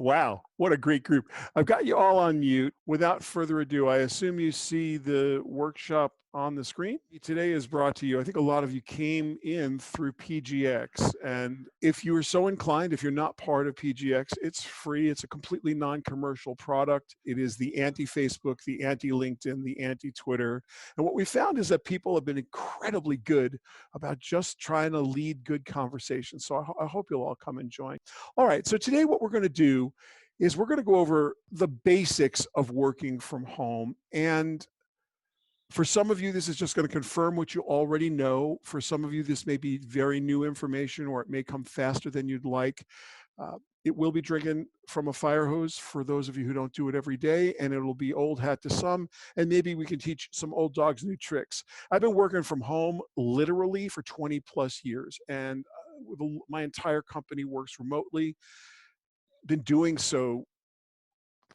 Wow, what a great group. I've got you all on mute. Without further ado, I assume you see the workshop on the screen. Today is brought to you, I think a lot of you came in through PGX. And if you are so inclined, if you're not part of PGX, it's free. It's a completely non-commercial product. It is the anti-Facebook, the anti-LinkedIn, the anti-Twitter. And what we found is that people have been incredibly good about just trying to lead good conversations. So I hope you'll all come and join. All right, so today what we're going to do is we're going to go over the basics of working from home. And for some of you, this is just going to confirm what you already know. For some of you, this may be very new information, or it may come faster than you'd like. It will be drinking from a fire hose for those of you who don't do it every day, and it'll be old hat to some, and maybe we can teach some old dogs new tricks. I've been working from home literally for 20 plus years, and my entire company works remotely. Been doing so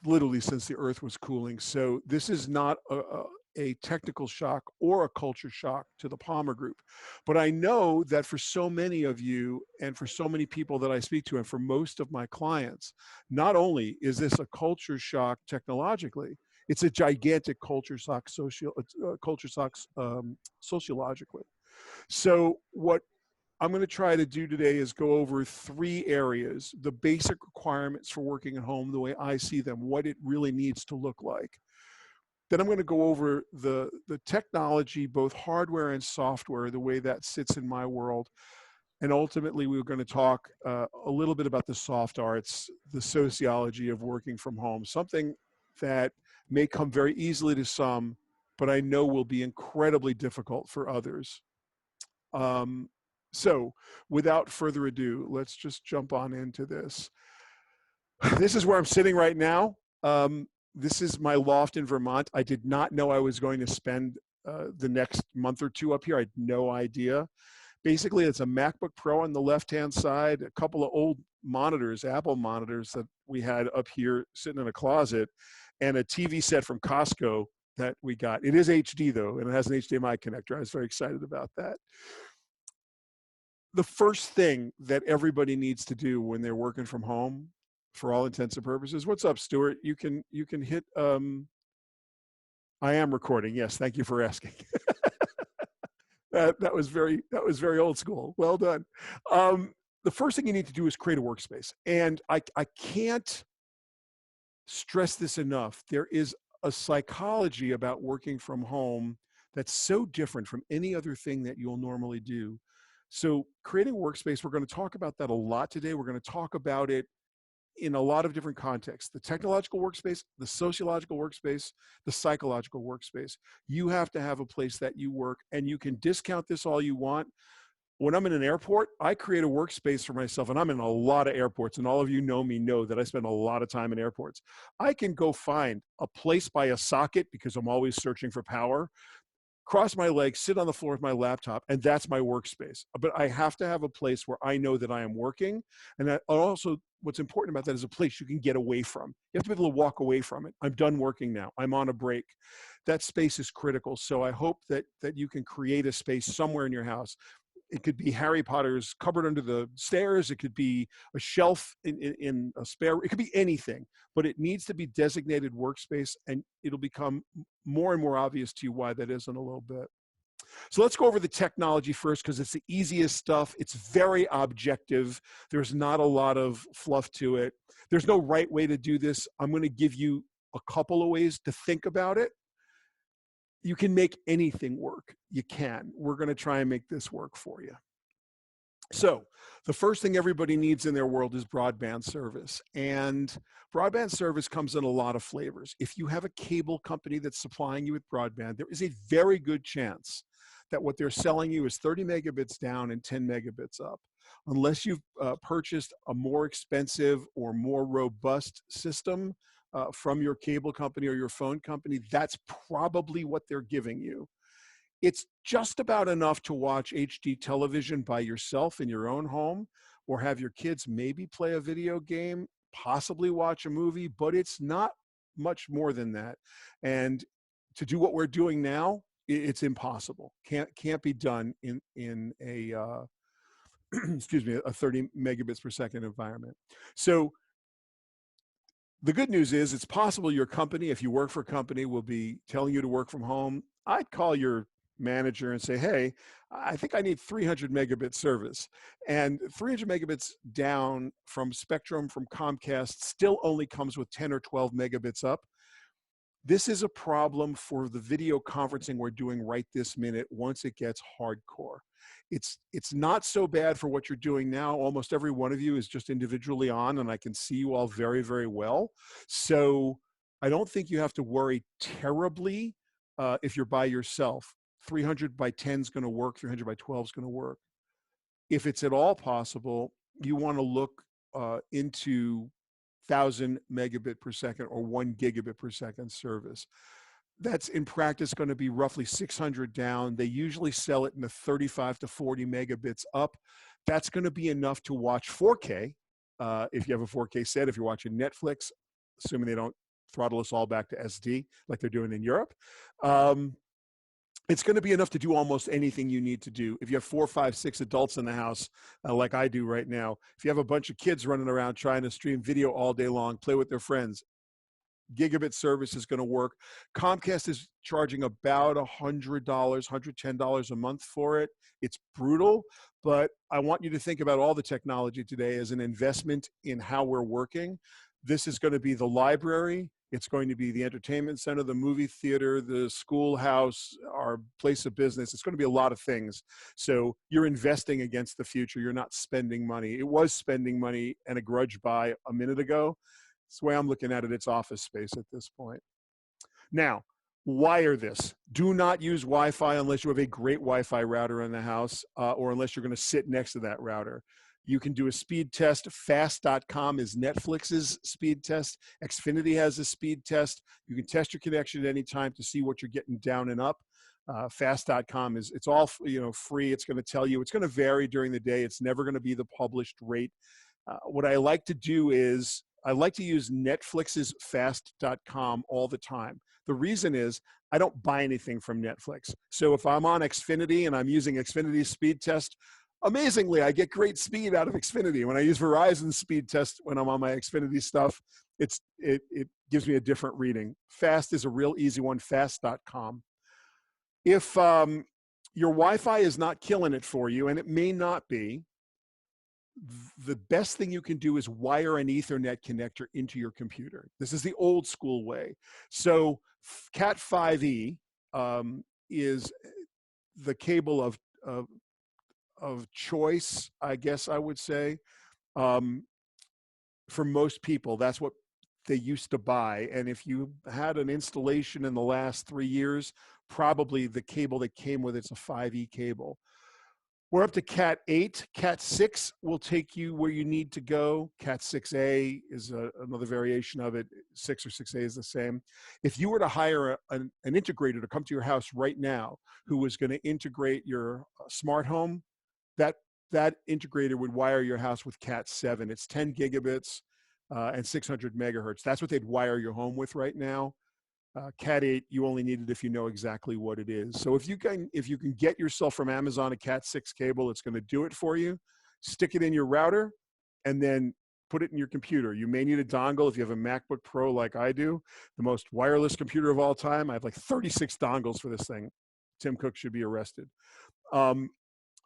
literally since the earth was cooling. So this is not a technical shock or a culture shock to the Palmer Group. But I know that for so many of you and for so many people that I speak to and for most of my clients, not only is this a culture shock technologically, it's a gigantic culture shock sociologically. So what I'm going to try to do today is go over 3 areas: the basic requirements for working at home, the way I see them, what it really needs to look like. Then I'm going to go over the technology, both hardware and software, the way that sits in my world. And ultimately, we're going to talk a little bit about the soft arts, the sociology of working from home, something that may come very easily to some, but I know will be incredibly difficult for others. So without further ado, let's just jump on into this. This is where I'm sitting right now. This is my loft in Vermont. I did not know I was going to spend the next month or 2 up here. I had no idea. Basically, it's a MacBook Pro on the left-hand side, a couple of old monitors, Apple monitors that we had up here sitting in a closet, and a TV set from Costco that we got. It is HD though, and it has an HDMI connector. I was very excited about that. The first thing that everybody needs to do when they're working from home, for all intents and purposes. What's up, Stuart? You can hit. I am recording. Yes, thank you for asking. that was very old school. Well done. The first thing you need to do is create a workspace, and I can't stress this enough. There is a psychology about working from home that's so different from any other thing that you'll normally do. So creating a workspace, we're going to talk about that a lot today. We're going to talk about it in a lot of different contexts: the technological workspace, the sociological workspace, the psychological workspace. You have to have a place that you work, and you can discount this all you want. When I'm in an airport, I create a workspace for myself, and I'm in a lot of airports, and all of you know me know that I spend a lot of time in airports. I can go find a place by a socket because I'm always searching for power, cross my legs, sit on the floor with my laptop, and that's my workspace. But I have to have a place where I know that I am working. And that also, what's important about that is a place you can get away from. You have to be able to walk away from it. I'm done working now. I'm on a break. That space is critical. So I hope that you can create a space somewhere in your house. It could be Harry Potter's cupboard under the stairs. It could be a shelf in a spare. It could be anything, but it needs to be designated workspace, and it'll become more and more obvious to you why that is in a little bit. So let's go over the technology first, because it's the easiest stuff. It's very objective. There's not a lot of fluff to it. There's no right way to do this. I'm going to give you a couple of ways to think about it. You can make anything work. You can. We're going to try and make this work for you. So the first thing everybody needs in their world is broadband service. And broadband service comes in a lot of flavors. If you have a cable company that's supplying you with broadband, there is a very good chance that what they're selling you is 30 megabits down and 10 megabits up. Unless you've purchased a more expensive or more robust system from your cable company or your phone company, that's probably what they're giving you. It's just about enough to watch HD television by yourself in your own home, or have your kids maybe play a video game, possibly watch a movie, but it's not much more than that. And to do what we're doing now, it's impossible. Can't be done in a excuse me, a 30 megabits per second environment. So The good news is it's possible your company, if you work for a company, will be telling you to work from home. I'd call your manager and say, hey, I think I need 300 megabit service. And 300 megabits down from Spectrum, from Comcast, still only comes with 10 or 12 megabits up. This is a problem for the video conferencing we're doing right this minute once it gets hardcore. It's not so bad for what you're doing now. Almost every one of you is just individually on, and I can see you all very, very well. So I don't think you have to worry terribly if you're by yourself. 300 by 10 is going to work, 300 by 12 is going to work. If it's at all possible, you want to look into 1,000 megabit per second or 1 gigabit per second service. That's in practice going to be roughly 600 down. They usually sell it in the 35 to 40 megabits up. That's going to be enough to watch 4K if you have a 4K set, if you're watching Netflix, assuming they don't throttle us all back to SD like they're doing in Europe. It's going to be enough to do almost anything you need to do. If you have 4, 5, 6 adults in the house, like I do right now, if you have a bunch of kids running around trying to stream video all day long, play with their friends, gigabit service is going to work. Comcast is charging about $100, $110 a month for it. It's brutal, but I want you to think about all the technology today as an investment in how we're working. This is going to be the library. It's going to be the entertainment center, the movie theater, the schoolhouse, our place of business. It's going to be a lot of things. So you're investing against the future. You're not spending money. It was spending money and a grudge buy a minute ago. It's the way I'm looking at it. It's office space at this point. Now, wire this. Do not use Wi-Fi unless you have a great Wi-Fi router in the house or unless you're going to sit next to that router. You can do a speed test. Fast.com is Netflix's speed test. Xfinity has a speed test. You can test your connection at any time to see what you're getting down and up. Fast.com it's all free. It's going to tell you. It's going to vary during the day. It's never going to be the published rate. What I like to do is I like to use Netflix's fast.com all the time. The reason is I don't buy anything from Netflix. So if I'm on Xfinity and I'm using Xfinity's speed test, amazingly, I get great speed out of Xfinity. When I use Verizon's speed test when I'm on my Xfinity stuff, it gives me a different reading. Fast is a real easy one, fast.com. If your Wi-Fi is not killing it for you, and it may not be, the best thing you can do is wire an Ethernet connector into your computer. This is the old school way. So Cat5e is the cable of choice, I guess I would say. For most people, that's what they used to buy. And if you had an installation in the last 3 years, probably the cable that came with it's a 5e cable. We're up to Cat 8. Cat 6 will take you where you need to go. Cat 6A is another variation of it. 6 or 6A is the same. If you were to hire an integrator to come to your house right now who was going to integrate your smart home, that integrator would wire your house with Cat 7. It's 10 gigabits and 600 megahertz. That's what they'd wire your home with right now. Cat 8, you only need it if you know exactly what it is. So if you can get yourself from Amazon a Cat 6 cable, it's going to do it for you. Stick it in your router and then put it in your computer. You may need a dongle if you have a MacBook Pro like I do, the most wireless computer of all time. I have like 36 dongles for this thing. Tim Cook should be arrested.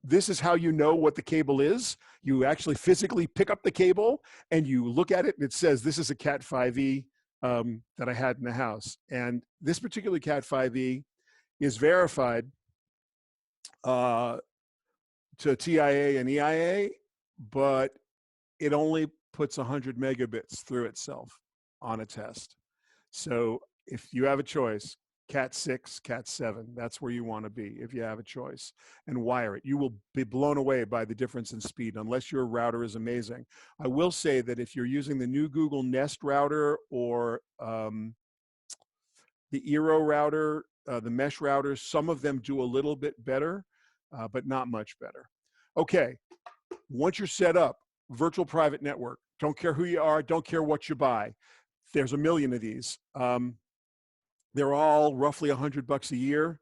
This is how you know what the cable is. You actually physically pick up the cable and you look at it and it says, this is a Cat 5e that I had in the house. And this particular Cat 5e is verified to TIA and EIA, but it only puts 100 megabits through itself on a test. So if you have a choice, Cat 6, Cat 7, that's where you want to be if you have a choice, and wire it. You will be blown away by the difference in speed unless your router is amazing. I will say that if you're using the new Google Nest router or the Eero router, the mesh routers, some of them do a little bit better, but not much better. Okay, once you're set up, virtual private network. Don't care who you are, don't care what you buy. There's a million of these. They're all roughly $100 a year.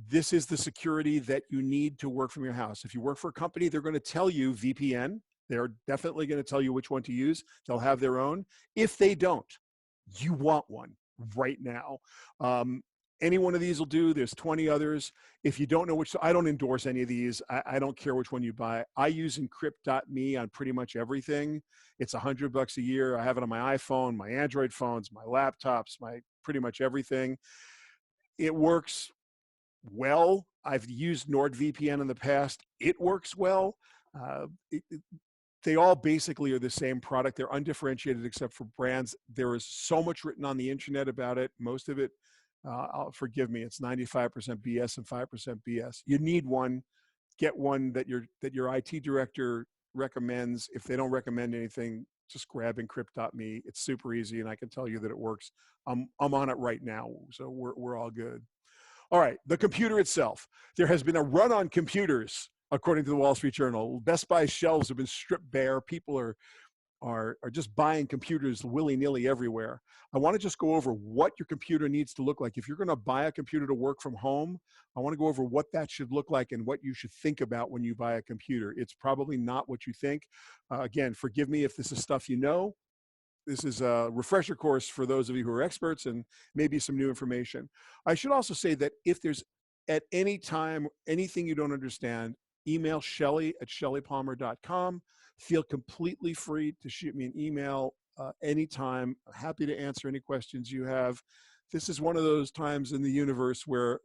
This is the security that you need to work from your house. If you work for a company, they're going to tell you VPN. They're definitely going to tell you which one to use. They'll have their own. If they don't, you want one right now. Any one of these will do. There's 20 others. If you don't know which, I don't endorse any of these. I don't care which one you buy. I use encrypt.me on pretty much everything. It's $100 a year. I have it on my iPhone, my Android phones, my laptops, my pretty much everything. It works well. I've used NordVPN in the past. It works well. Uh, it, they all basically are the same product. They're undifferentiated except for brands. There is so much written on the internet about it. Most of it, forgive me, it's 95% BS and 5% BS. You need one. Get one that your IT director recommends. If they don't recommend anything, just grab encrypt.me. It's super easy, and I can tell you that it works. I'm on it right now, so we're all good. All right, the computer itself. There has been a run on computers, according to the Wall Street Journal. Best Buy shelves have been stripped bare. People are just buying computers willy-nilly everywhere. I want to just go over what your computer needs to look like. If you're going to buy a computer to work from home, I want to go over what that should look like and what you should think about when you buy a computer. It's probably not what you think. Again, forgive me if this is stuff you know. This is a refresher course for those of you who are experts and maybe some new information. I should also say that if there's at any time anything you don't understand, email Shelly at shellypalmer.com. Feel completely free to shoot me an email anytime. Happy to answer any questions you have. This is one of those times in the universe where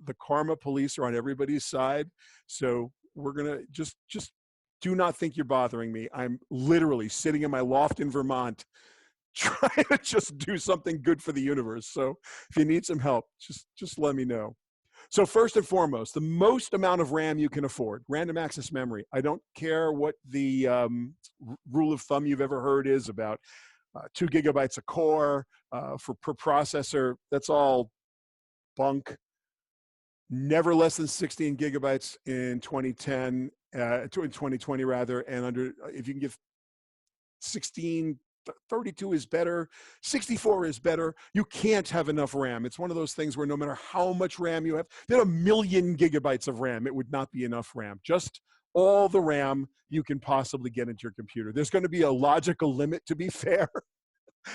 the karma police are on everybody's side. So we're gonna just do not think you're bothering me. I'm literally sitting in my loft in Vermont trying to just do something good for the universe. So if you need some help, just let me know. So first and foremost, the most amount of RAM you can afford, random access memory. I don't care what the rule of thumb you've ever heard is about 2 gigabytes a core per processor. That's all bunk. Never less than 16 gigabytes in 2010, in 2020 rather, and under, if you can get 16, 32 is better, 64 is better. You can't have enough RAM. It's one of those things where no matter how much RAM you have, there are 1 million gigabytes of RAM. It would not be enough RAM. Just all the RAM you can possibly get into your computer. There's going to be a logical limit, to be fair.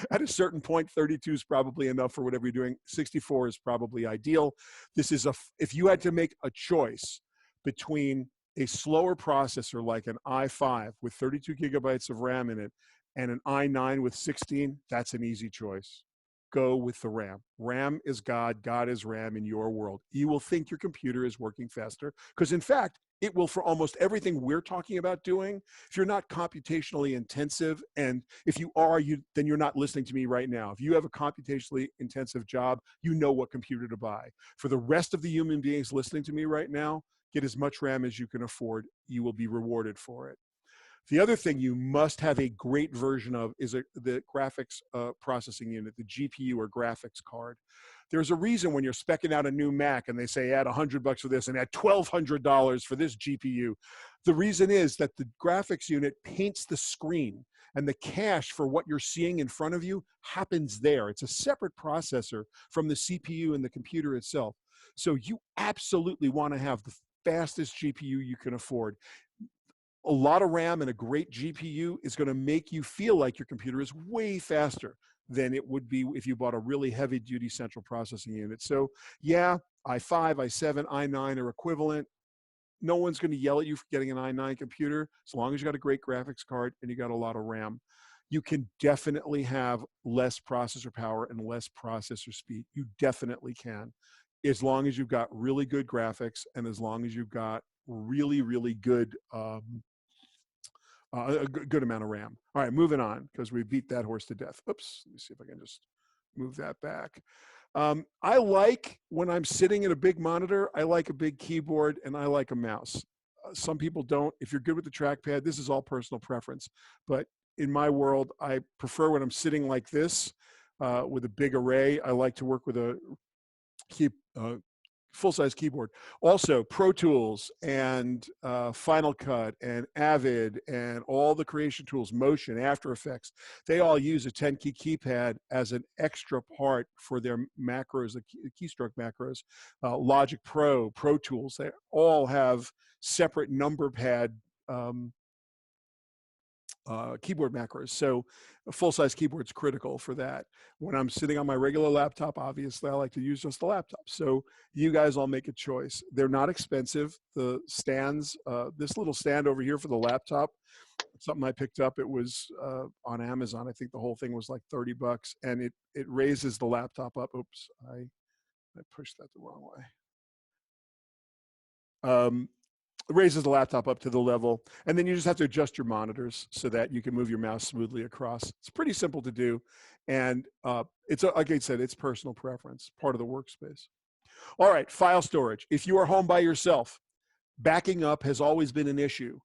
At a certain point, 32 is probably enough for whatever you're doing. 64 is probably ideal. This is if you had to make a choice between a slower processor like an i5 with 32 gigabytes of RAM in it and an i9 with 16, that's an easy choice. Go with the RAM. RAM is God. God is RAM in your world. You will think your computer is working faster because, in fact, it will for almost everything we're talking about doing. If you're not computationally intensive, and if you are, then you're not listening to me right now. If you have a computationally intensive job, you know what computer to buy. For the rest of the human beings listening to me right now, get as much RAM as you can afford. You will be rewarded for it. The other thing you must have a great version of is the graphics processing unit, the GPU or graphics card. There's a reason when you're speccing out a new Mac and they say add $100 for this and add $1,200 for this GPU. The reason is that the graphics unit paints the screen and the cache for what you're seeing in front of you happens there. It's a separate processor from the CPU and the computer itself. So you absolutely want to have the fastest GPU you can afford. A lot of RAM and a great GPU is going to make you feel like your computer is way faster than it would be if you bought a really heavy-duty central processing unit. So yeah, i5, i7, i9 are equivalent. No one's going to yell at you for getting an i9 computer as long as you got a great graphics card and you got a lot of RAM. You can definitely have less processor power and less processor speed. You definitely can, as long as you've got really good graphics and as long as you've got really, really good a good amount of RAM. All right, moving on because we beat that horse to death. Oops, let me see if I can just move that back. I like when I'm sitting at a big monitor, I like a big keyboard and I like a mouse. Some people don't. If you're good with the trackpad, this is all personal preference. But in my world, I prefer when I'm sitting like this with a big array. I like to work with a full-size keyboard. Also, Pro Tools and Final Cut and Avid and all the creation tools, Motion, After Effects, they all use a 10-key keypad as an extra part for their macros, the keystroke macros. Logic Pro, Pro Tools, they all have separate number pad keyboard macros. So a full-size keyboard is critical for that. When I'm sitting on my regular laptop, obviously I like to use just the laptop. So you guys all make a choice. They're not expensive. The stands, this little stand over here for the laptop, something I picked up. It was on Amazon. I think the whole thing was like 30 bucks, and it raises the laptop up. Oops, I pushed that the wrong way. Raises the laptop up to the level, and then you just have to adjust your monitors so that you can move your mouse smoothly across. It's pretty simple to do, and it's like I said, it's personal preference, part of the workspace. All right, file storage. If you are home by yourself, backing up has always been an issue.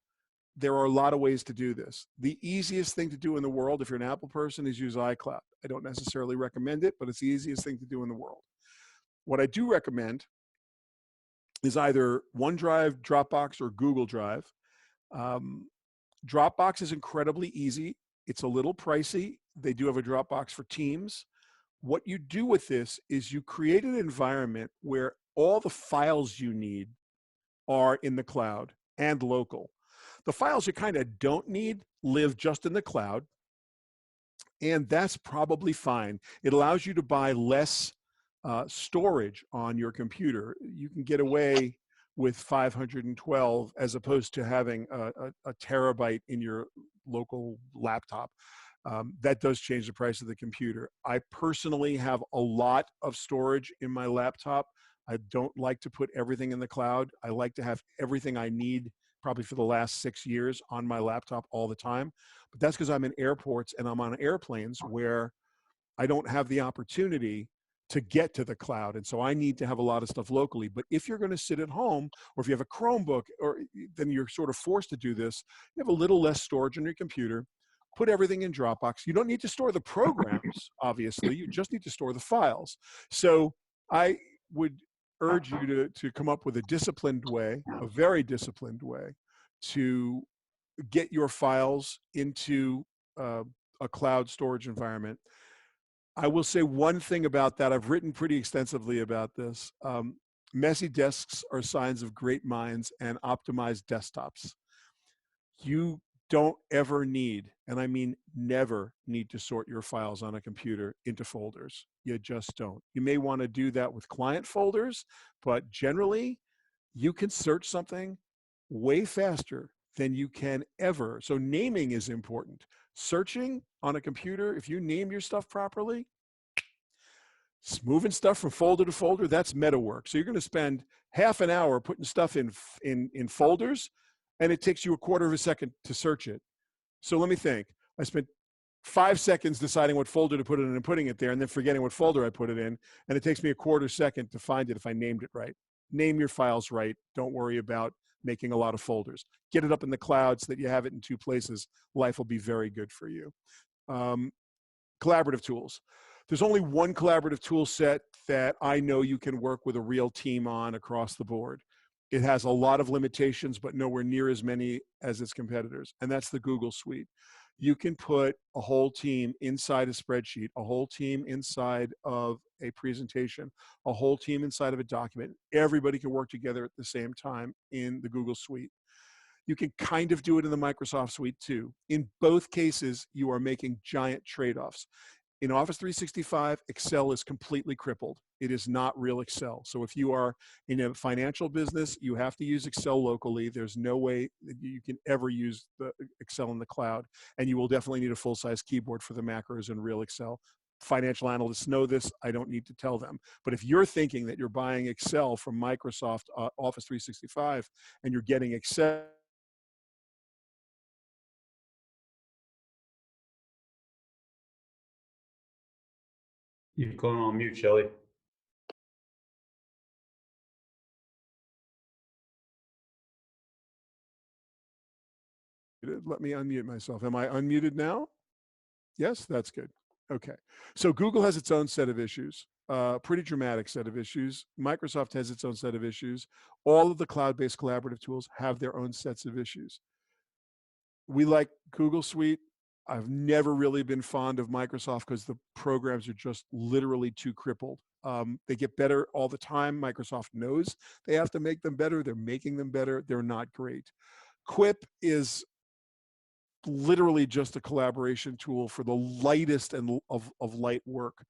There are a lot of ways to do this. The easiest thing to do in the world, if you're an Apple person, is use iCloud. I don't necessarily recommend it, but it's the easiest thing to do in the world. What I do recommend is either OneDrive, Dropbox, or Google Drive. Dropbox is incredibly easy. It's a little pricey. They do have a Dropbox for Teams. What you do with this is you create an environment where all the files you need are in the cloud and local. The files you kind of don't need live just in the cloud, and that's probably fine. It allows you to buy less storage on your computer. You can get away with 512 as opposed to having a terabyte in your local laptop. That does change the price of the computer. I personally have a lot of storage in my laptop. I don't like to put everything in the cloud. I like to have everything I need probably for the last 6 years on my laptop all the time. But that's because I'm in airports and I'm on airplanes where I don't have the opportunity to get to the cloud. And so I need to have a lot of stuff locally. But if you're going to sit at home, or if you have a Chromebook, or then you're sort of forced to do this, you have a little less storage on your computer. Put everything in Dropbox. You don't need to store the programs, obviously. You just need to store the files. So I would urge you to come up with a disciplined way, a very disciplined way, to get your files into a cloud storage environment. I will say one thing about that. I've written pretty extensively about this. Messy desks are signs of great minds and optimized desktops. You don't ever need, and I mean never need, to sort your files on a computer into folders. You just don't. You may want to do that with client folders, but generally you can search something way faster than you can ever. So naming is important. Searching on a computer, if you name your stuff properly, moving stuff from folder to folder, that's meta work. So you're going to spend half an hour putting stuff in folders, and it takes you a quarter of a second to search it. So let me think. I spent 5 seconds deciding what folder to put it in and putting it there, and then forgetting what folder I put it in, and it takes me a quarter second to find it if I named it right. Name your files right. Don't worry about making a lot of folders. Get it up in the cloud so that you have it in 2 places. Life will be very good for you. Collaborative tools. There's only one collaborative tool set that I know you can work with a real team on across the board. It has a lot of limitations, but nowhere near as many as its competitors, and that's the Google Suite. You can put a whole team inside a spreadsheet, a whole team inside of a presentation, a whole team inside of a document. Everybody can work together at the same time in the Google Suite. You can kind of do it in the Microsoft Suite too. In both cases, you are making giant trade-offs. In Office 365, Excel is completely crippled. It is not real Excel. So if you are in a financial business, you have to use Excel locally. There's no way that you can ever use the Excel in the cloud. And you will definitely need a full-size keyboard for the macros in real Excel. Financial analysts know this. I don't need to tell them. But if you're thinking that you're buying Excel from Microsoft Office 365 and you're getting Excel, You've gone on mute, Shelly. let me unmute myself. Am I unmuted now? Yes, that's good. Okay. So Google has its own set of issues, pretty dramatic set of issues. Microsoft has its own set of issues. All of the cloud-based collaborative tools have their own sets of issues. We like Google Suite. I've never really been fond of Microsoft because the programs are just literally too crippled. They get better all the time. Microsoft knows they have to make them better. They're making them better. They're not great. Quip is literally just a collaboration tool for the lightest of light work.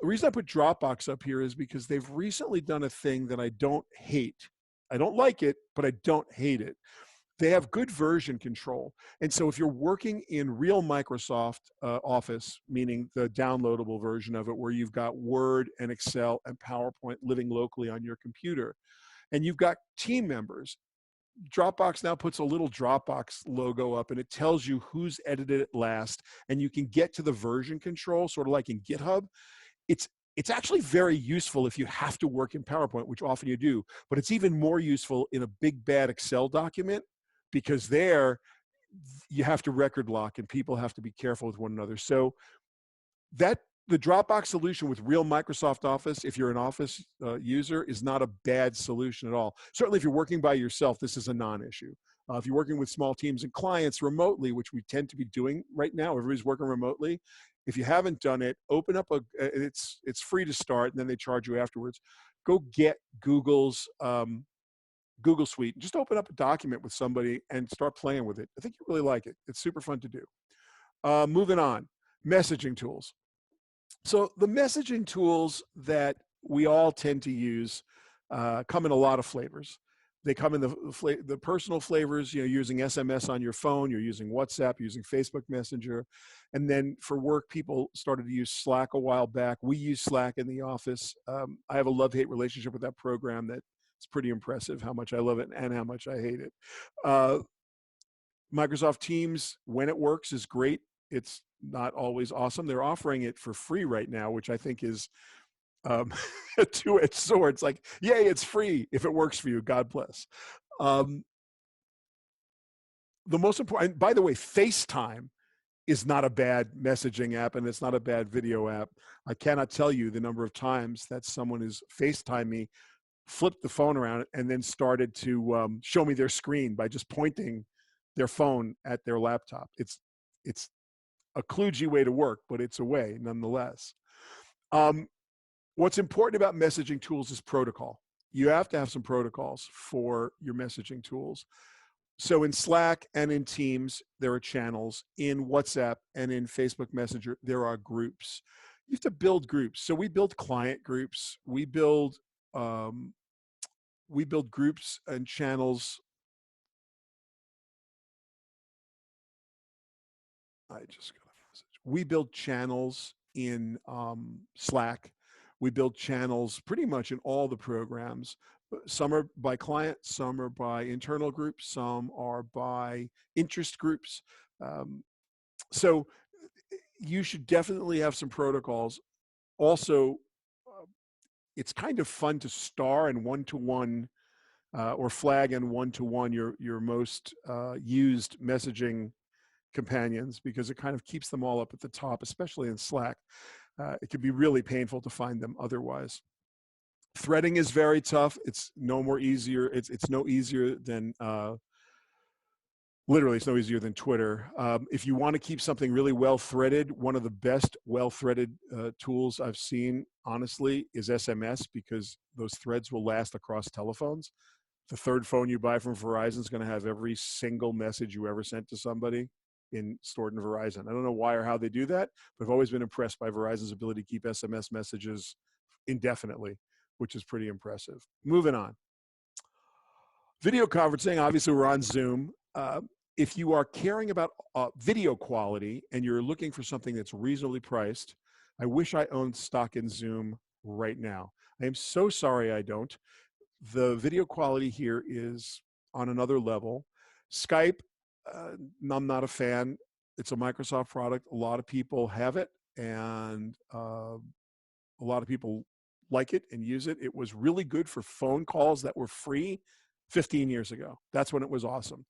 The reason I put Dropbox up here is because they've recently done a thing that I don't hate. I don't like it, but I don't hate it. They have good version control. And so if you're working in real Microsoft Office, meaning the downloadable version of it, where you've got Word and Excel and PowerPoint living locally on your computer, and you've got team members, Dropbox now puts a little Dropbox logo up and it tells you who's edited it last, and you can get to the version control, sort of like in GitHub. It's actually very useful if you have to work in PowerPoint, which often you do, but it's even more useful in a big bad Excel document, because there you have to record lock and people have to be careful with one another. So that the Dropbox solution with real Microsoft Office, if you're an Office user, is not a bad solution at all. Certainly if you're working by yourself, this is a non-issue. If you're working with small teams and clients remotely, which we tend to be doing right now, everybody's working remotely. If you haven't done it, open up it's free to start, and then they charge you afterwards. Go get Google's Google Suite. Just open up a document with somebody and start playing with it. I think you really like it. It's super fun to do. Moving on, messaging tools. So the messaging tools that we all tend to use come in a lot of flavors. They come in the personal flavors, using SMS on your phone, you're using WhatsApp, using Facebook Messenger. And then for work, people started to use Slack a while back. We use Slack in the office. I have a love-hate relationship with that program. That it's pretty impressive how much I love it and how much I hate it. Microsoft Teams, when it works, is great. It's not always awesome. They're offering it for free right now, which I think is a two-edged sword. It's like, yay, it's free. If it works for you, God bless. The most important, by the way, FaceTime is not a bad messaging app, and it's not a bad video app. I cannot tell you the number of times that someone has FaceTime me, flipped the phone around, and then started to show me their screen by just pointing their phone at their laptop. It's a kludgy way to work, but it's a way nonetheless. What's important about messaging tools is protocol. You have to have some protocols for your messaging tools. So in Slack and in Teams, there are channels. In WhatsApp and in Facebook Messenger, there are groups. You have to build groups. So we build client groups. We build groups and channels. I just got a message. We build channels in Slack. We build channels pretty much in all the programs. Some are by client, some are by internal groups, some are by interest groups. So you should definitely have some protocols. Also, it's kind of fun to star and one-to-one or flag and one-to-one your most used messaging companions, because it kind of keeps them all up at the top, especially in Slack. It can be really painful to find them otherwise. Threading is very tough. It's no easier than literally, it's no easier than Twitter. If you want to keep something really well threaded, one of the best well threaded tools I've seen, honestly, is SMS, because those threads will last across telephones. The third phone you buy from Verizon is going to have every single message you ever sent to somebody stored in Verizon. I don't know why or how they do that, but I've always been impressed by Verizon's ability to keep SMS messages indefinitely, which is pretty impressive. Moving on. Video conferencing, obviously we're on Zoom. If you are caring about video quality and you're looking for something that's reasonably priced, I wish I owned stock in Zoom right now. I am so sorry I don't. The video quality here is on another level. Skype, I'm not a fan. It's a Microsoft product. A lot of people have it, and a lot of people like it and use it. It was really good for phone calls that were free 15 years ago. That's when it was awesome.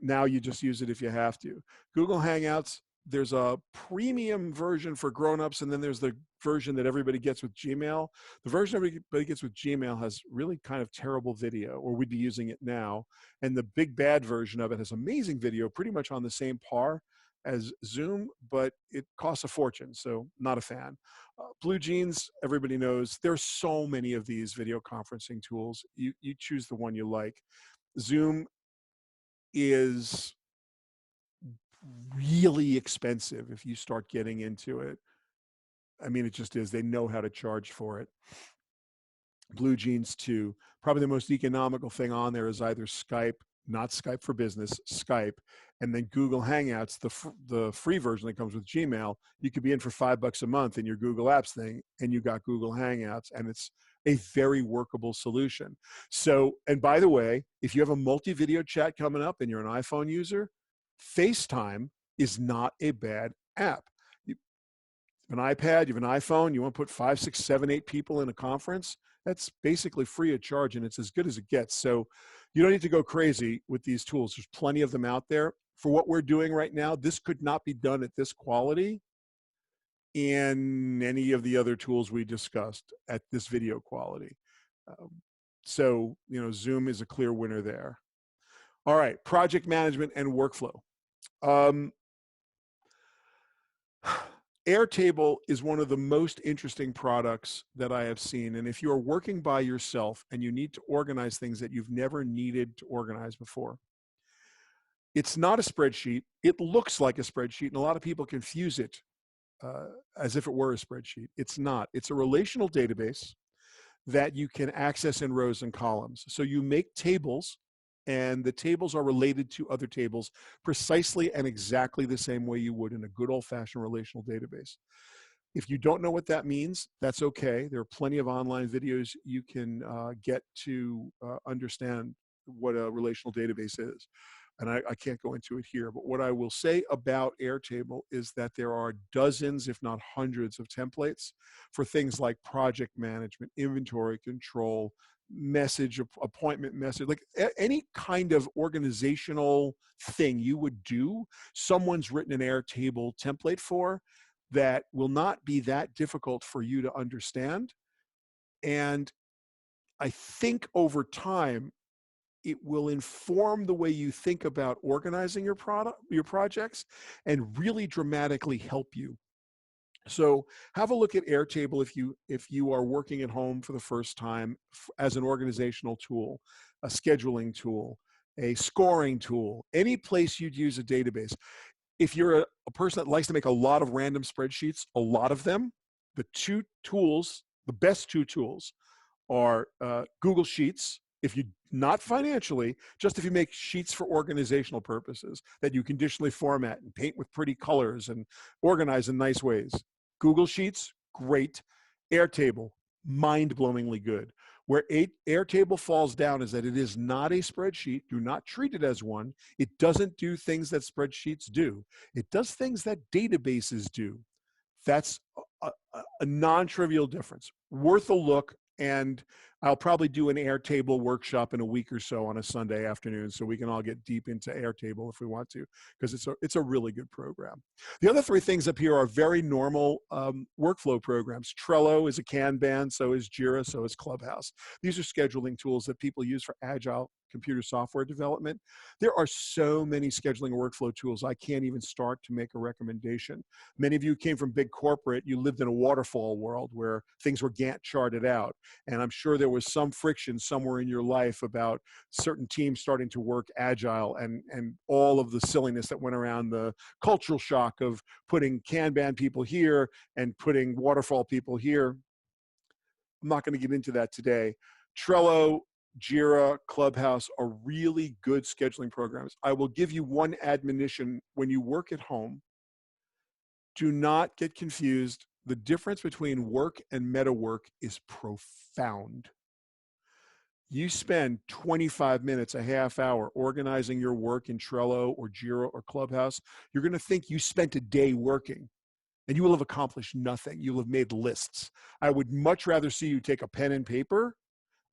Now you just use it if you have to. Google Hangouts, there's a premium version for grown-ups, and then there's the version that everybody gets with Gmail. The version everybody gets with Gmail has really kind of terrible video, or we'd be using it now. And the big bad version of it has amazing video, pretty much on the same par as Zoom, but it costs a fortune, so not a fan. Blue Jeans, everybody knows. There's so many of these video conferencing tools. You choose the one you like. Zoom is really expensive if you start getting into it. I mean, it just is. They know how to charge for it. Blue Jeans 2. Probably the most economical thing on there is either Skype, not Skype for Business, Skype, and then Google Hangouts, the free version that comes with Gmail. You could be in for $5 a month in your Google Apps thing, and you got Google Hangouts, and it's a very workable solution. So, and by the way, if you have a multi-video chat coming up and you're an iPhone user, FaceTime is not a bad app. You have an iPad, you have an iPhone, you want to put 5, 6, 7, 8 people in a conference, that's basically free of charge, and it's as good as it gets. So you don't need to go crazy with these tools. There's plenty of them out there. For what we're doing right now, this could not be done at this quality in any of the other tools we discussed at this video quality. So, you know, Zoom is a clear winner there. All right, project management and workflow. Airtable is one of the most interesting products that I have seen. And if you're working by yourself and you need to organize things that you've never needed to organize before, it's not a spreadsheet. It looks like a spreadsheet, and a lot of people confuse it as if it were a spreadsheet. It's not. It's a relational database that you can access in rows and columns. So you make tables, and the tables are related to other tables precisely and exactly the same way you would in a good old-fashioned relational database. If you don't know what that means, that's okay. There are plenty of online videos you can get to understand what a relational database is. And I can't go into it here, but what I will say about Airtable is that there are dozens, if not hundreds, of templates for things like project management, inventory control, message, appointment message, like any kind of organizational thing you would do, someone's written an Airtable template for that will not be that difficult for you to understand. And I think over time, it will inform the way you think about organizing your projects and really dramatically help you. So have a look at Airtable if you are working at home for the first time as an organizational tool, a scheduling tool, a scoring tool, any place you'd use a database. If you're a person that likes to make a lot of random spreadsheets, a lot of them, the best two tools are Google Sheets. If you, not financially, just if you make sheets for organizational purposes that you conditionally format and paint with pretty colors and organize in nice ways. Google Sheets, great. Airtable, mind-blowingly good. Where Airtable falls down is that it is not a spreadsheet. Do not treat it as one. It doesn't do things that spreadsheets do. It does things that databases do. That's a non-trivial difference. Worth a look, and I'll probably do an Airtable workshop in a week or so on a Sunday afternoon, so we can all get deep into Airtable if we want to, because it's a really good program. The other three things up here are very normal workflow programs. Trello is a Kanban, so is Jira, so is Clubhouse. These are scheduling tools that people use for agile computer software development. There are so many scheduling workflow tools, I can't even start to make a recommendation. Many of you came from big corporate, you lived in a waterfall world where things were Gantt charted out. And I'm sure there was some friction somewhere in your life about certain teams starting to work agile and all of the silliness that went around the cultural shock of putting Kanban people here and putting waterfall people here. I'm not going to get into that today. Trello, Jira, Clubhouse are really good scheduling programs. I will give you one admonition when you work at home. Do not get confused. The difference between work and meta work is profound. You spend 25 minutes, a half hour organizing your work in Trello or Jira or Clubhouse, you're going to think you spent a day working, and you will have accomplished nothing. You will have made lists. I would much rather see you take a pen and paper,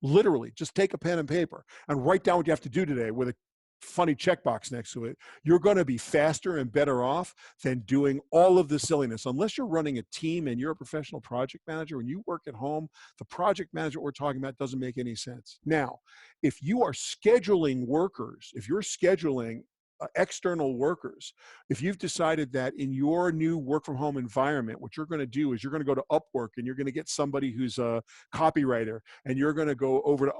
literally just take a pen and paper and write down what you have to do today with a funny checkbox next to it. You're going to be faster and better off than doing all of the silliness. Unless you're running a team and you're a professional project manager, when you work at home, the project management we're talking about doesn't make any sense. Now, if you are scheduling workers, if you're scheduling external workers, if you've decided that in your new work from home environment, what you're going to do is you're going to go to Upwork and you're going to get somebody who's a copywriter, and you're going to go over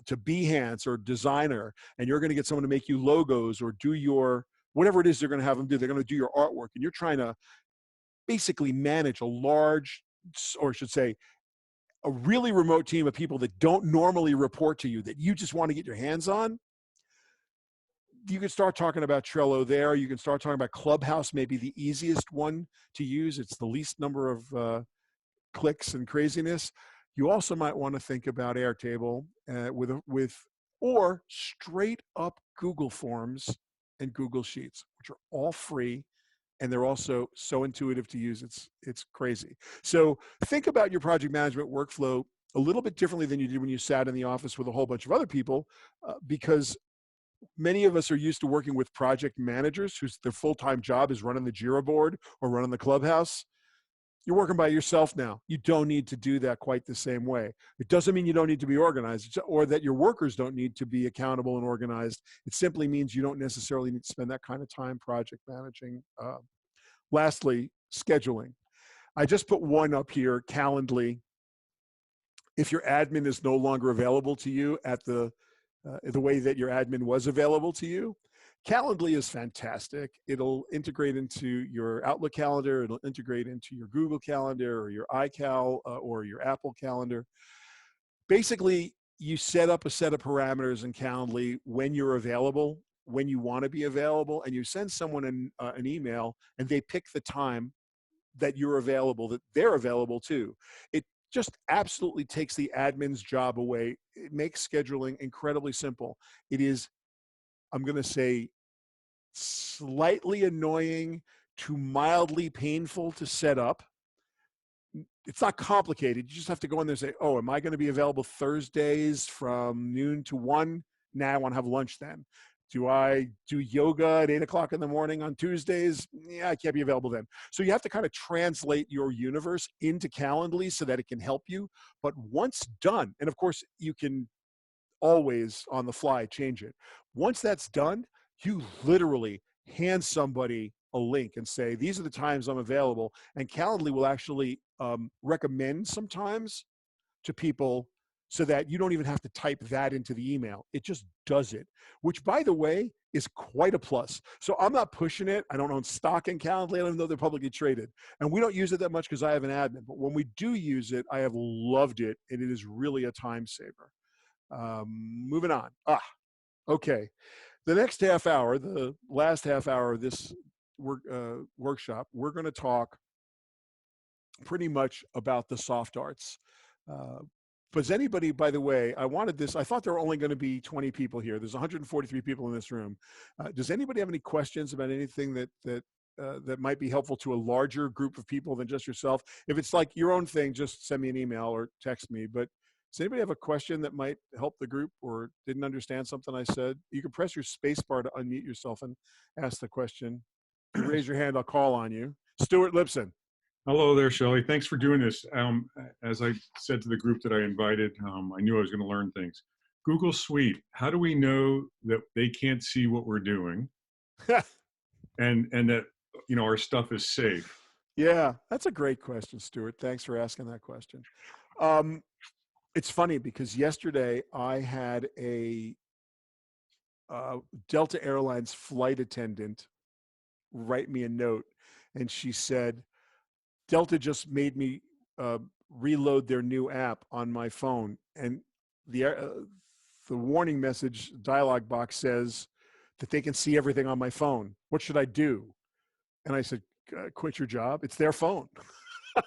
to Behance or Designer, and you're going to get someone to make you logos or do your whatever it is they're going to have them do. They're going to do your artwork, and you're trying to basically manage a large, or I should say, a really remote team of people that don't normally report to you, that you just want to get your hands on. You can start talking about Trello there. You can start talking about Clubhouse, maybe the easiest one to use. It's the least number of clicks and craziness. You also might want to think about Airtable or straight up Google Forms and Google Sheets, which are all free, and they're also so intuitive to use. It's crazy. So think about your project management workflow a little bit differently than you did when you sat in the office with a whole bunch of other people, because many of us are used to working with project managers whose their full-time job is running the Jira board or running the Clubhouse. You're working by yourself now. You don't need to do that quite the same way. It doesn't mean you don't need to be organized or that your workers don't need to be accountable and organized. It simply means you don't necessarily need to spend that kind of time project managing. Lastly, scheduling. I just put one up here, Calendly. If your admin is no longer available to you at the way that your admin was available to you, Calendly is fantastic. It'll integrate into your Outlook calendar. It'll integrate into your Google Calendar or your iCal or your Apple Calendar. Basically, you set up a set of parameters in Calendly when you're available, when you want to be available, and you send someone an email, and they pick the time that you're available, that they're available too. It just absolutely takes the admin's job away. It makes scheduling incredibly simple. It is, I'm going to say, slightly annoying to mildly painful to set up. It's not complicated. You just have to go in there and say, oh, am I going to be available Thursdays from noon to 1? Nah, I want to have lunch then. Do I do yoga at 8 o'clock in the morning on Tuesdays? Yeah, I can't be available then. So you have to kind of translate your universe into Calendly so that it can help you. But once done, and of course you can always on the fly change it. Once that's done, you literally hand somebody a link and say, these are the times I'm available. And Calendly will actually recommend sometimes to people so that you don't even have to type that into the email. It just does it, which, by the way, is quite a plus. So I'm not pushing it. I don't own stock in Calendly. I don't even know they're publicly traded. And we don't use it that much because I have an admin. But when we do use it, I have loved it. And it is really a time saver. Moving on. Okay. The next half hour, the last half hour of this workshop, we're going to talk pretty much about the soft arts. Does anybody, by the way, I thought there were only going to be 20 people here. There's 143 people in this room. Does anybody have any questions about anything that might be helpful to a larger group of people than just yourself? If it's like your own thing, just send me an email or text me. But does anybody have a question that might help the group or didn't understand something I said? You can press your space bar to unmute yourself and ask the question. If you raise your hand, I'll call on you. Stuart Lipson. Hello there, Shelly. Thanks for doing this. As I said to the group that I invited, I knew I was going to learn things. Google Suite, how do we know that they can't see what we're doing and that our stuff is safe? Yeah, that's a great question, Stuart. Thanks for asking that question. It's funny because yesterday I had a Delta Airlines flight attendant write me a note, and she said, Delta just made me reload their new app on my phone, and the warning message dialog box says that they can see everything on my phone. What should I do? And I said, quit your job. It's their phone.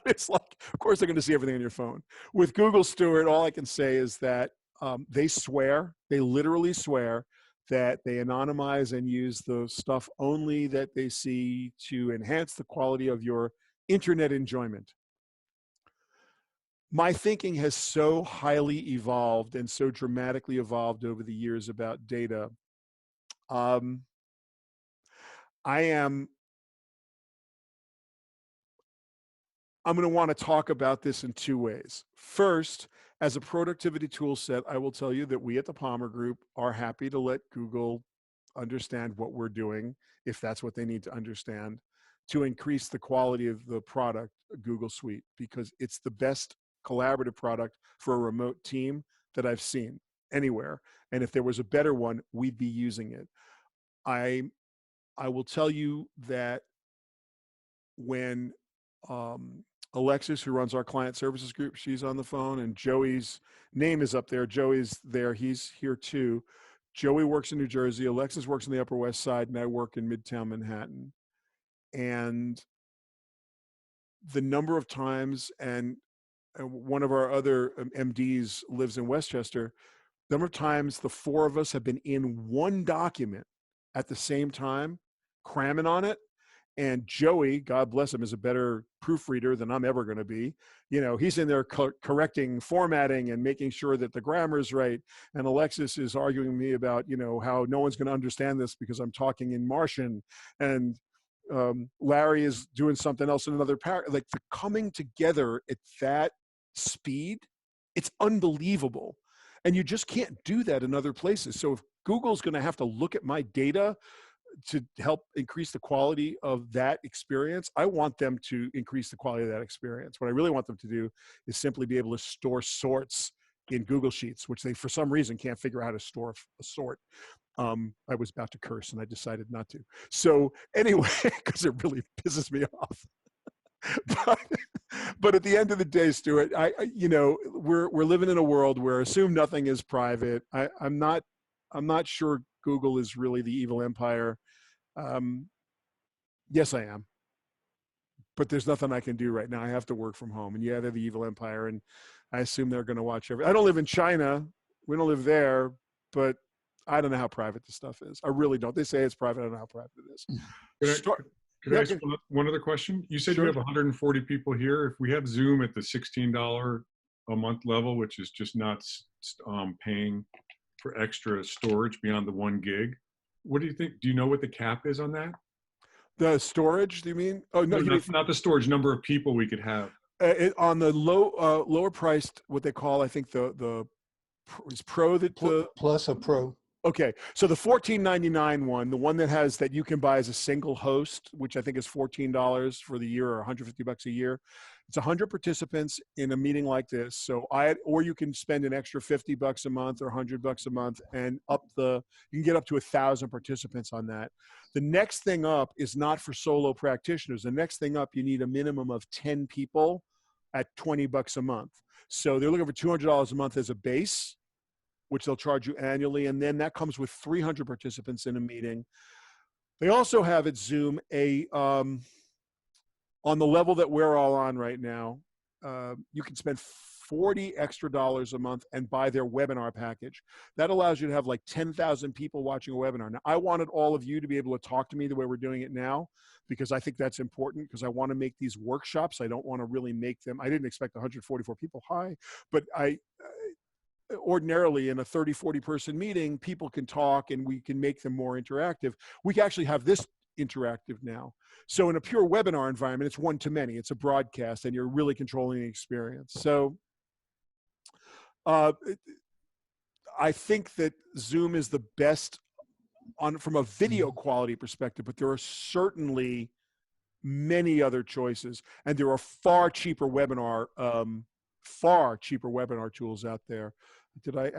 It's like, of course they're going to see everything on your phone. With Google, Stuart, all I can say is that they literally swear that they anonymize and use the stuff only that they see to enhance the quality of your internet enjoyment. My thinking has so highly evolved and so dramatically evolved over the years about data. I'm going to want to talk about this in two ways. First, as a productivity tool set, I will tell you that we at the Palmer Group are happy to let Google understand what we're doing, if that's what they need to understand, to increase the quality of the product, Google Suite, because it's the best collaborative product for a remote team that I've seen anywhere. And if there was a better one, we'd be using it. I will tell you that when Alexis, who runs our client services group, she's on the phone, and Joey's name is up there. Joey's there. He's here too. Joey works in New Jersey. Alexis works in the Upper West Side, and I work in Midtown Manhattan. And the number of times, and one of our other MDs lives in Westchester, the number of times the four of us have been in one document at the same time, cramming on it. And Joey, God bless him, is a better proofreader than I'm ever going to be. You know, he's in there correcting formatting and making sure that the grammar is right. And Alexis is arguing with me about, you know, how no one's going to understand this because I'm talking in Martian. And Larry is doing something else in another paragraph. Like, the coming together at that speed, it's unbelievable. And you just can't do that in other places. So if Google's going to have to look at my data to help increase the quality of that experience, I want them to increase the quality of that experience. What I really want them to do is simply be able to store sorts in Google Sheets, which they, for some reason, can't figure out how to store a sort. I was about to curse and I decided not to. So anyway, because it really pisses me off. But at the end of the day, Stuart, you know, we're living in a world where assume nothing is private. I'm not sure Google is really the evil empire. Yes, I am. But there's nothing I can do right now. I have to work from home. And yeah, they're the evil empire. And I assume they're going to watch I don't live in China. We don't live there. But I don't know how private this stuff is. I really don't. They say it's private. I don't know how private it is. Could I ask one other question? You said you have 140 people here. If we have Zoom at the $16 a month level, which is just not paying for extra storage beyond the 1 gig, what do you think? Do you know what the cap is on that? The storage, do you mean? Oh, no, not the storage, number of people we could have. On the lower priced, what they call, I think the is Pro that plus a Pro. Okay, so the $14.99 one, the one that has that you can buy as a single host, which I think is $14 for the year or $150 a year. It's 100 participants in a meeting like this. So or you can spend an extra $50 a month or $100 a month, and you can get up to 1,000 participants on that. The next thing up is not for solo practitioners. The next thing up, you need a minimum of 10 people at $20 a month. So they're looking for $200 a month as a base, which they'll charge you annually. And then that comes with 300 participants in a meeting. They also have at Zoom on the level that we're all on right now, you can spend $40 extra a month and buy their webinar package. That allows you to have like 10,000 people watching a webinar. Now, I wanted all of you to be able to talk to me the way we're doing it now, because I think that's important, because I want to make these workshops. I don't want to really make them, I didn't expect 144 people high, but ordinarily in a 30, 40 person meeting, people can talk and we can make them more interactive. We can actually have this interactive now. So in a pure webinar environment, it's one-to-many, it's a broadcast, and you're really controlling the experience. So I think that Zoom is the best from a video quality perspective, but there are certainly many other choices, and there are far cheaper webinar tools out there. I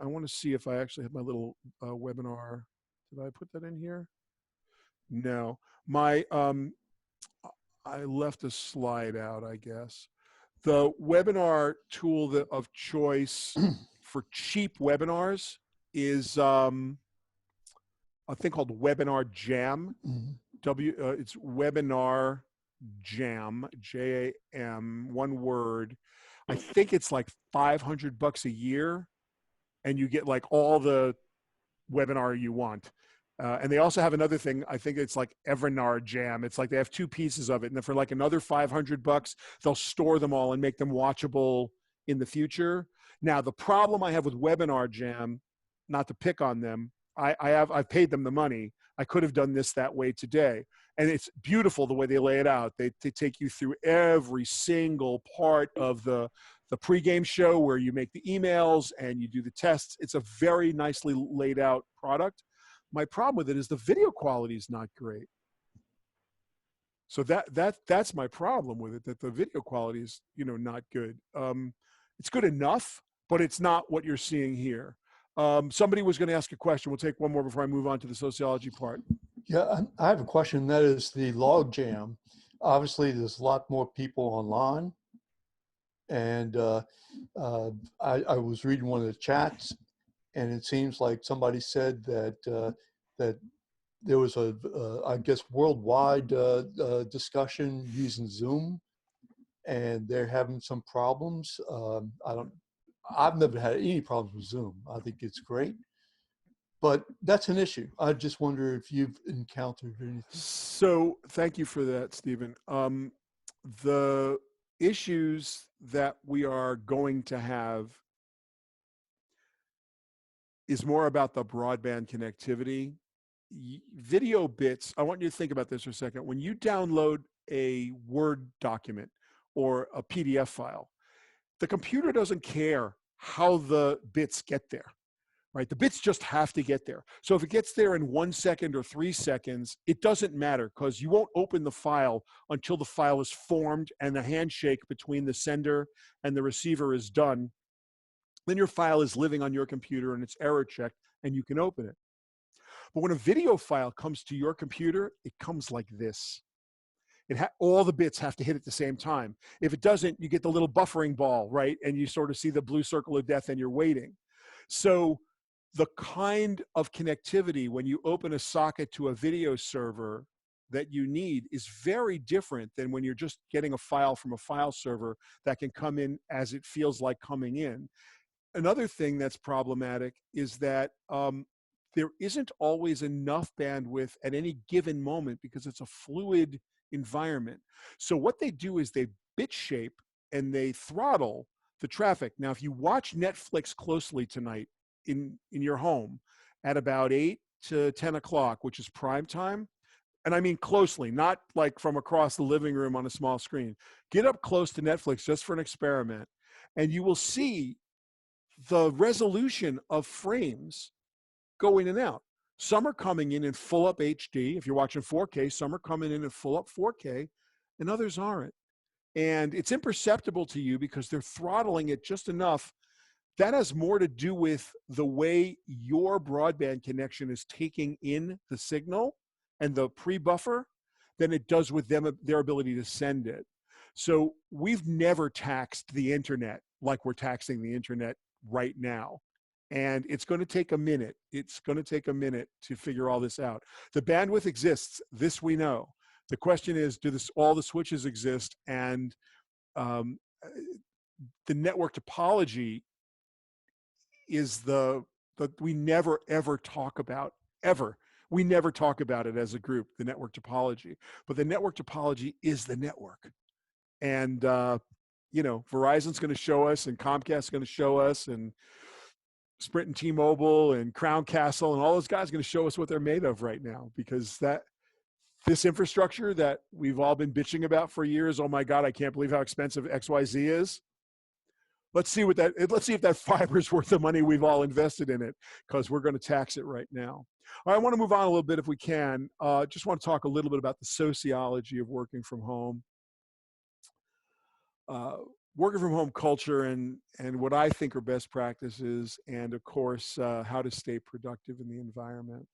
want to see if I actually have my little webinar. Did I put that in here? No, I left a slide out, I guess. The webinar tool of choice for cheap webinars is a thing called Webinar Jam. It's Webinar Jam, Jam, one word. I think it's like $500 a year, and you get like all the webinar you want. And they also have another thing. I think it's like Evernar Jam. It's like they have two pieces of it, and then for like another $500, they'll store them all and make them watchable in the future. Now, the problem I have with Webinar Jam, not to pick on them, I've paid them the money. I could have done this that way today. And it's beautiful the way they lay it out. They take you through every single part of the pregame show where you make the emails and you do the tests. It's a very nicely laid out product. My problem with it is the video quality is not great. So that's my problem with it, that the video quality is, not good. It's good enough, but it's not what you're seeing here. Somebody was going to ask a question. We'll take one more before I move on to the sociology part. Yeah, I have a question. That is the log jam. Obviously, there's a lot more people online, and uh, I was reading one of the chats, and it seems like somebody said that that there was a, I guess, worldwide discussion using Zoom, and they're having some problems. I've never had any problems with Zoom. I think it's great, but that's an issue. I just wonder if you've encountered anything. So thank you for that, Stephen. The issues that we are going to have is more about the broadband connectivity. Video bits, I want you to think about this for a second. When you download a Word document or a PDF file, the computer doesn't care how the bits get there, right? The bits just have to get there. So if it gets there in 1 second or 3 seconds, it doesn't matter because you won't open the file until the file is formed and the handshake between the sender and the receiver is done. Then your file is living on your computer and it's error checked and you can open it. But when a video file comes to your computer, it comes like this. All the bits have to hit at the same time. If it doesn't, you get the little buffering ball, right? And you sort of see the blue circle of death and you're waiting. So the kind of connectivity when you open a socket to a video server that you need is very different than when you're just getting a file from a file server that can come in as it feels like coming in. Another thing that's problematic is that there isn't always enough bandwidth at any given moment because it's a fluid environment. So what they do is they bit shape and they throttle the traffic. Now, if you watch Netflix closely tonight in your home at about 8 to 10 o'clock, which is prime time, and I mean closely, not like from across the living room on a small screen, get up close to Netflix just for an experiment, and you will see the resolution of frames go in and out. Some are coming in full up HD. If you're watching 4K, some are coming in full up 4K, and others aren't. And it's imperceptible to you because they're throttling it just enough. That has more to do with the way your broadband connection is taking in the signal and the pre-buffer than it does with their ability to send it. So we've never taxed the internet like we're taxing the internet right now. And it's going to take a minute. It's going to take a minute to figure all this out. The bandwidth exists. This we know. The question is, do all the switches exist? And the network topology is the we never, ever talk about, ever. We never talk about it as a group, the network topology. But the network topology is the network. And, Verizon's going to show us, and Comcast's going to show us, and Sprint and T-Mobile and Crown Castle and all those guys are going to show us what they're made of right now, because this infrastructure that we've all been bitching about for years, oh my God, I can't believe how expensive XYZ is. Let's see if that fiber is worth the money we've all invested in it, because we're going to tax it right now. All right, I want to move on a little bit if we can. Just want to talk a little bit about the sociology of working from home. Working from home culture and what I think are best practices, and of course, how to stay productive in the environment.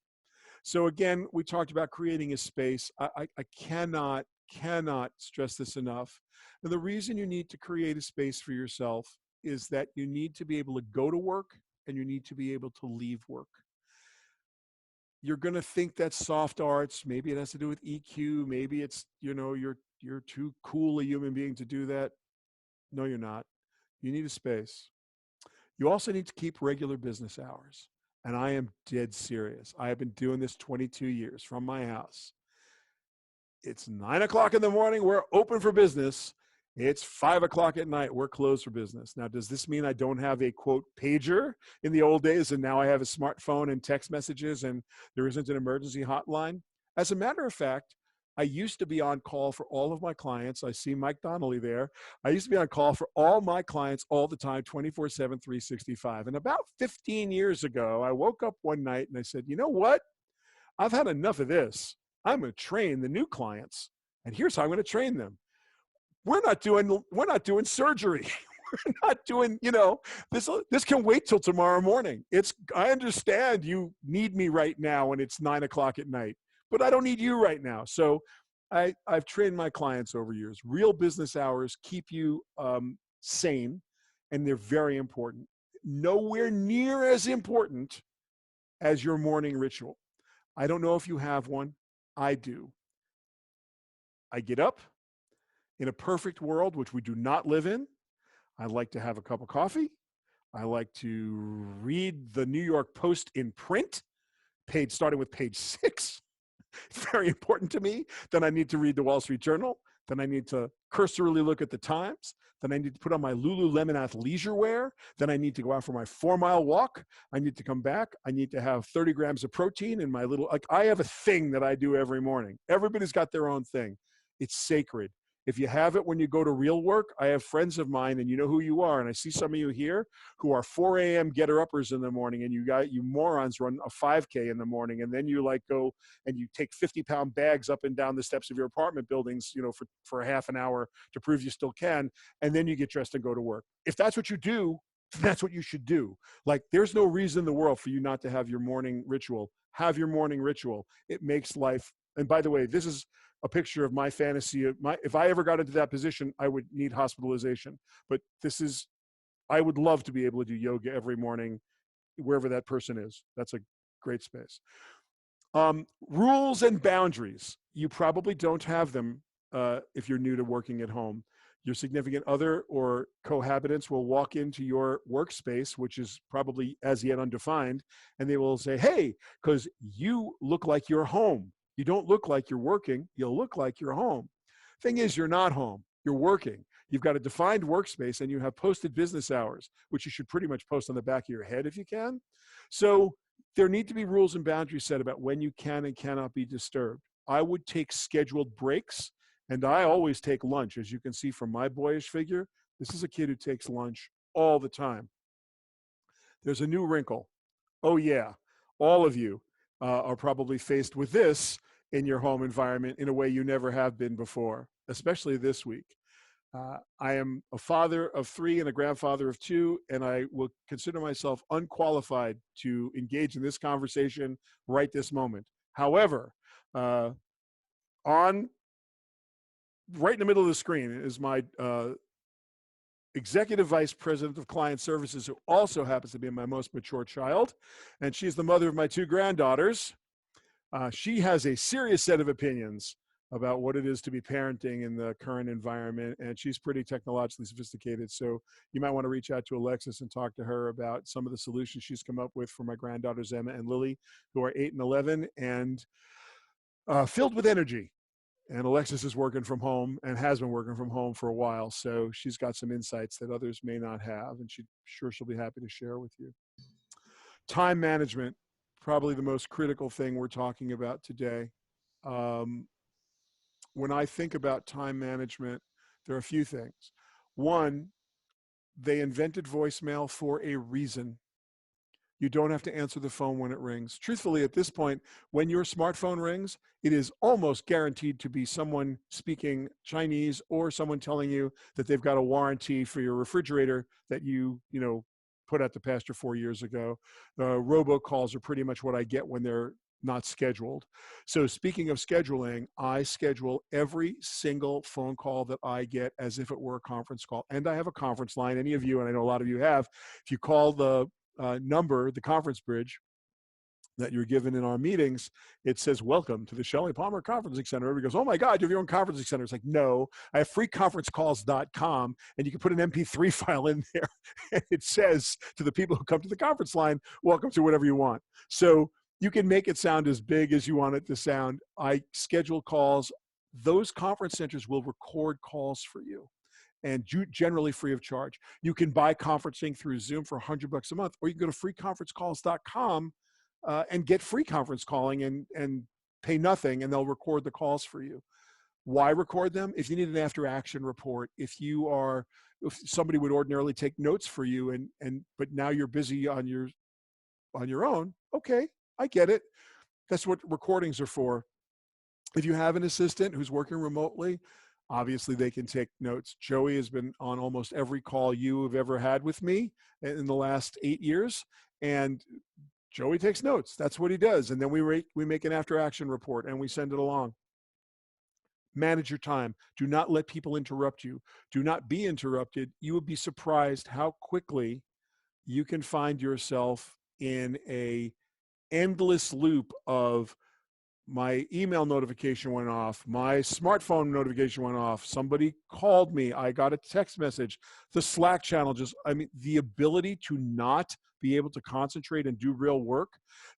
So again, we talked about creating a space. I cannot stress this enough. And the reason you need to create a space for yourself is that you need to be able to go to work and you need to be able to leave work. You're going to think that's soft arts. Maybe it has to do with EQ. Maybe it's, you're too cool a human being to do that. No, you're not. You need a space. You also need to keep regular business hours. And I am dead serious. I have been doing this 22 years from my house. It's 9 o'clock in the morning. We're open for business. It's 5 o'clock at night. We're closed for business. Now, does this mean I don't have a, quote, pager in the old days, and now I have a smartphone and text messages and there isn't an emergency hotline? As a matter of fact, I used to be on call for all of my clients. I see Mike Donnelly there. I used to be on call for all my clients all the time, 24/7, 365. And about 15 years ago, I woke up one night and I said, you know what? I've had enough of this. I'm going to train the new clients. And here's how I'm going to train them. We're not doing surgery. We're not doing, this can wait till tomorrow morning. I understand you need me right now when it's 9 o'clock at night. but I don't need you right now. So I've trained my clients over years. Real business hours keep you sane, and they're very important. Nowhere near as important as your morning ritual. I don't know if you have one. I do. I get up. In a perfect world, which we do not live in, I like to have a cup of coffee. I like to read the New York Post in print, starting with page 6. It's very important to me. Then I need to read the Wall Street Journal. Then I need to cursorily look at the Times. Then I need to put on my Lululemon athleisure wear. Then I need to go out for my 4-mile walk. I need to come back. I need to have 30 grams of protein in my I have a thing that I do every morning. Everybody's got their own thing. It's sacred. If you have it when you go to real work, I have friends of mine, and you know who you are, and I see some of you here who are 4 a.m. getter-uppers in the morning, and you morons run a 5K in the morning, and then you go and you take 50-pound bags up and down the steps of your apartment buildings, for a half an hour to prove you still can, and then you get dressed and go to work. If that's what you do, that's what you should do. There's no reason in the world for you not to have your morning ritual. Have your morning ritual. It makes life. And by the way, this is a picture of my fantasy if I ever got into that position, I would need hospitalization. But I would love to be able to do yoga every morning, wherever that person is. That's a great space. Rules and boundaries. You probably don't have them if you're new to working at home. Your significant other or cohabitants will walk into your workspace, which is probably as yet undefined, and they will say, hey, because you look like you're home. You don't look like you're working. You'll look like you're home. Thing is, you're not home. You're working. You've got a defined workspace, and you have posted business hours, which you should pretty much post on the back of your head if you can. So there need to be rules and boundaries set about when you can and cannot be disturbed. I would take scheduled breaks, and I always take lunch. As you can see from my boyish figure, this is a kid who takes lunch all the time. There's a new wrinkle. Oh, yeah. All of you are probably faced with this in your home environment in a way you never have been before, especially this week. I am a father of 3 and a grandfather of 2, and I will consider myself unqualified to engage in this conversation right this moment. However, right in the middle of the screen is my Executive Vice President of Client Services, who also happens to be my most mature child, and she's the mother of my 2 granddaughters. She has a serious set of opinions about what it is to be parenting in the current environment, and she's pretty technologically sophisticated. So you might want to reach out to Alexis and talk to her about some of the solutions she's come up with for my granddaughters, Emma and Lily, who are 8 and 11, and filled with energy. And Alexis is working from home and has been working from home for a while. So she's got some insights that others may not have, and she'll be happy to share with you. Time management, probably the most critical thing we're talking about today. When I think about time management, there are a few things. One, they invented voicemail for a reason. You don't have to answer the phone when it rings. Truthfully, at this point, when your smartphone rings, it is almost guaranteed to be someone speaking Chinese or someone telling you that they've got a warranty for your refrigerator that you put out the pasture 4 years ago. Robocalls are pretty much what I get when they're not scheduled. So speaking of scheduling, I schedule every single phone call that I get as if it were a conference call. And I have a conference line. Any of you, and I know a lot of you have, if you call the number, the conference bridge that you're given in our meetings, it says, welcome to the Shelly Palmer Conferencing Center. Everybody goes, oh my God, you have your own conferencing center. It's like, no, I have freeconferencecalls.com, and you can put an MP3 file in there, and it says to the people who come to the conference line, welcome to whatever you want. So you can make it sound as big as you want it to sound. I schedule calls. Those conference centers will record calls for you, and generally free of charge. You can buy conferencing through Zoom for $100 a month, or you can go to freeconferencecalls.com and get free conference calling and pay nothing, and they'll record the calls for you. Why record them? If you need an after action report, if somebody would ordinarily take notes for you, but now you're busy on your own, okay, I get it. That's what recordings are for. If you have an assistant who's working remotely, obviously they can take notes. Joey has been on almost every call you have ever had with me in the last 8 years. And Joey takes notes. That's what he does. And then we make an after action report and we send it along. Manage your time. Do not let people interrupt you. Do not be interrupted. You would be surprised how quickly you can find yourself in a endless loop of my email notification went off, my smartphone notification went off, somebody called me, I got a text message, the Slack channel the ability to not be able to concentrate and do real work,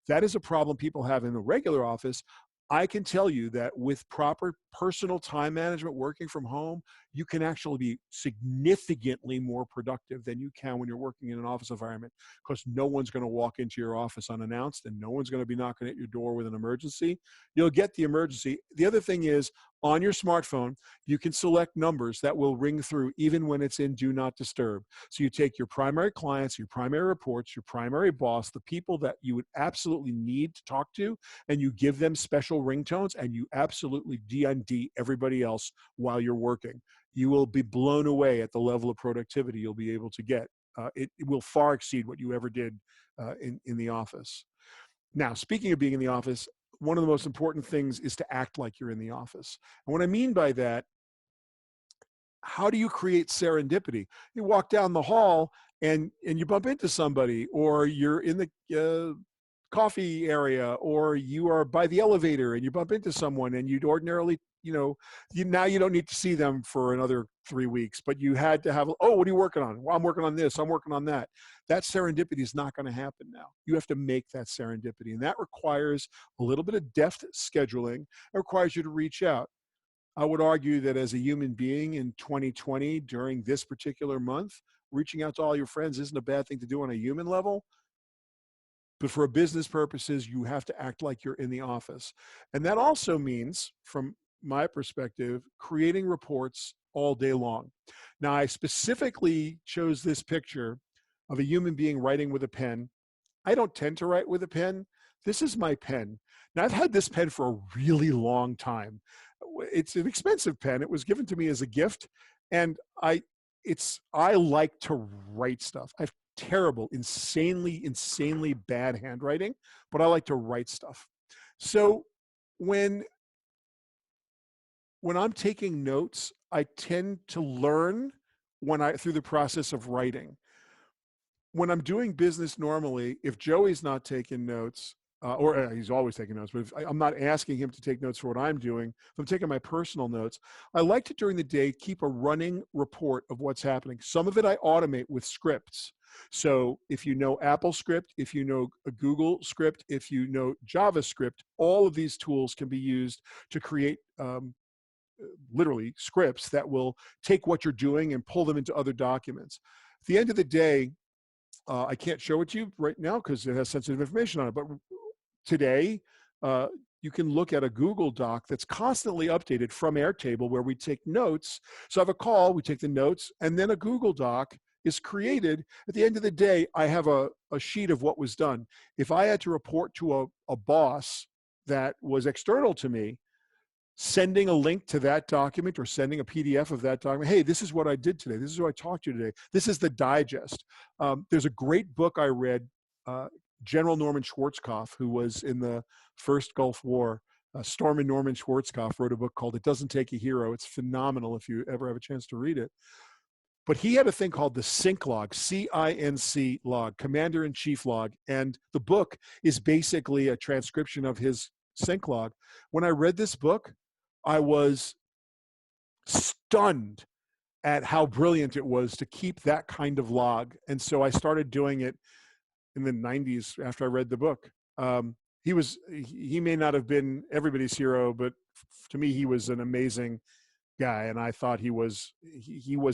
that is a problem people have in the regular office. I can tell you that with proper personal time management, working from home, you can actually be significantly more productive than you can when you're working in an office environment, because no one's going to walk into your office unannounced and no one's going to be knocking at your door with an emergency. You'll get the emergency. The other thing is, on your smartphone, you can select numbers that will ring through even when it's in Do Not Disturb. So you take your primary clients, your primary reports, your primary boss, the people that you would absolutely need to talk to, and you give them special ringtones, and you absolutely D&D everybody else while you're working. You will be blown away at the level of productivity you'll be able to get. It will far exceed what you ever did in the office. Now, speaking of being in the office, one of the most important things is to act like you're in the office. And what I mean by that, how do you create serendipity? You walk down the hall and you bump into somebody, or you're in the coffee area, or you are by the elevator and you bump into someone, and you'd ordinarily, now you don't need to see them for another 3 weeks, but you had to have, oh, what are you working on? Well, I'm working on this, I'm working on that. That serendipity is not going to happen now. You have to make that serendipity, and that requires a little bit of deft scheduling. It requires you to reach out. I would argue that as a human being in 2020, during this particular month, reaching out to all your friends isn't a bad thing to do on a human level. But for business purposes, you have to act like you're in the office. And that also means, from my perspective, creating reports all day long. Now, I specifically chose this picture of a human being writing with a pen. I don't tend to write with a pen. This is my pen. Now, I've had this pen for a really long time. It's an expensive pen. It was given to me as a gift. And I like to write stuff. I have terrible, insanely bad handwriting, but I like to write stuff. So when I'm taking notes, I tend to learn through the process of writing. When I'm doing business normally, if Joey's not taking notes, or he's always taking notes, but if I'm not asking him to take notes for what I'm doing, if I'm taking my personal notes, I like to, during the day, keep a running report of what's happening. Some of it I automate with scripts. So if you know Apple script, if you know a Google script, if you know JavaScript, all of these tools can be used to create literally scripts that will take what you're doing and pull them into other documents. At the end of the day, I can't show it to you right now because it has sensitive information on it, but today, you can look at a Google Doc that's constantly updated from Airtable, where we take notes. So I have a call, we take the notes, and then a Google Doc is created. At the end of the day, I have a sheet of what was done. If I had to report to a boss that was external to me, sending a link to that document or sending a PDF of that document, hey, this is what I did today. This is who I talked to today. This is the digest. There's a great book I read, General Norman Schwarzkopf, who was in the first Gulf War. Stormin Norman Schwarzkopf wrote a book called It Doesn't Take a Hero. It's phenomenal if you ever have a chance to read it. But he had a thing called the Sync log, C-I-N-C log, Commander-in-Chief log. And the book is basically a transcription of his Sync log. When I read this book, I was stunned at how brilliant it was to keep that kind of log. And so I started doing it in the 90s after I read the book. He may not have been everybody's hero, but to me, he was an amazing guy. And I thought he was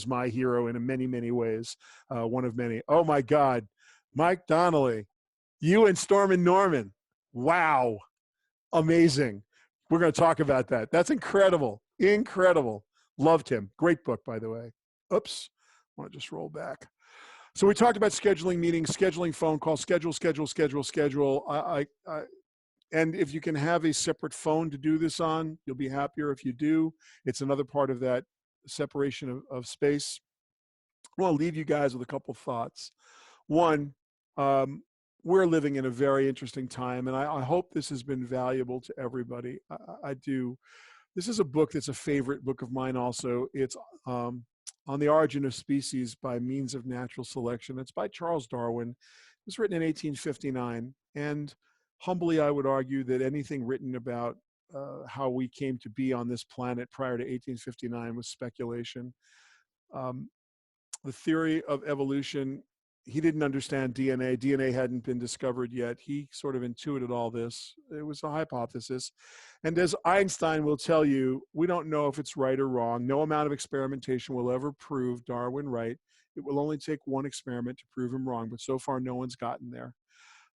my hero in many, many ways. One of many. Oh my God, Mike Donnelly, you and Stormin Norman. Wow. Amazing. We're going to talk about that. That's incredible. Incredible. Loved him. Great book, by the way. Oops. I want to just roll back. So we talked about scheduling meetings, scheduling phone calls, schedule. And if you can have a separate phone to do this on, you'll be happier if you do. It's another part of that separation of space. I want to leave you guys with a couple thoughts. One, we're living in a very interesting time, and I hope this has been valuable to everybody. I do. This is a book that's a favorite book of mine also. It's On the Origin of Species by Means of Natural Selection. It's by Charles Darwin. It was written in 1859. And humbly, I would argue that anything written about how we came to be on this planet prior to 1859 was speculation. The theory of evolution, he didn't understand DNA. DNA hadn't been discovered yet. He sort of intuited all this. It was a hypothesis. And as Einstein will tell you, we don't know if it's right or wrong. No amount of experimentation will ever prove Darwin right. It will only take one experiment to prove him wrong, but so far no one's gotten there.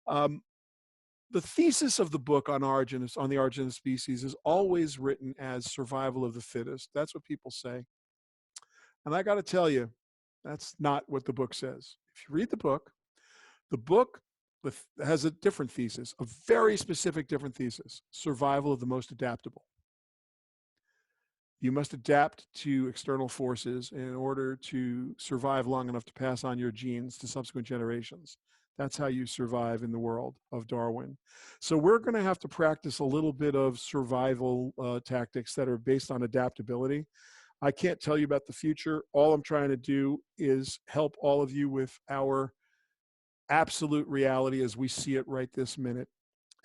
The thesis of the book on the origin of species is always written as survival of the fittest. That's what people say. And I got to tell you, that's not what the book says. If you read the book has a different thesis, a very specific different thesis: survival of the most adaptable. You must adapt to external forces in order to survive long enough to pass on your genes to subsequent generations. That's how you survive in the world of Darwin. So we're going to have to practice a little bit of survival tactics that are based on adaptability. I can't tell you about the future. All I'm trying to do is help all of you with our absolute reality as we see it right this minute.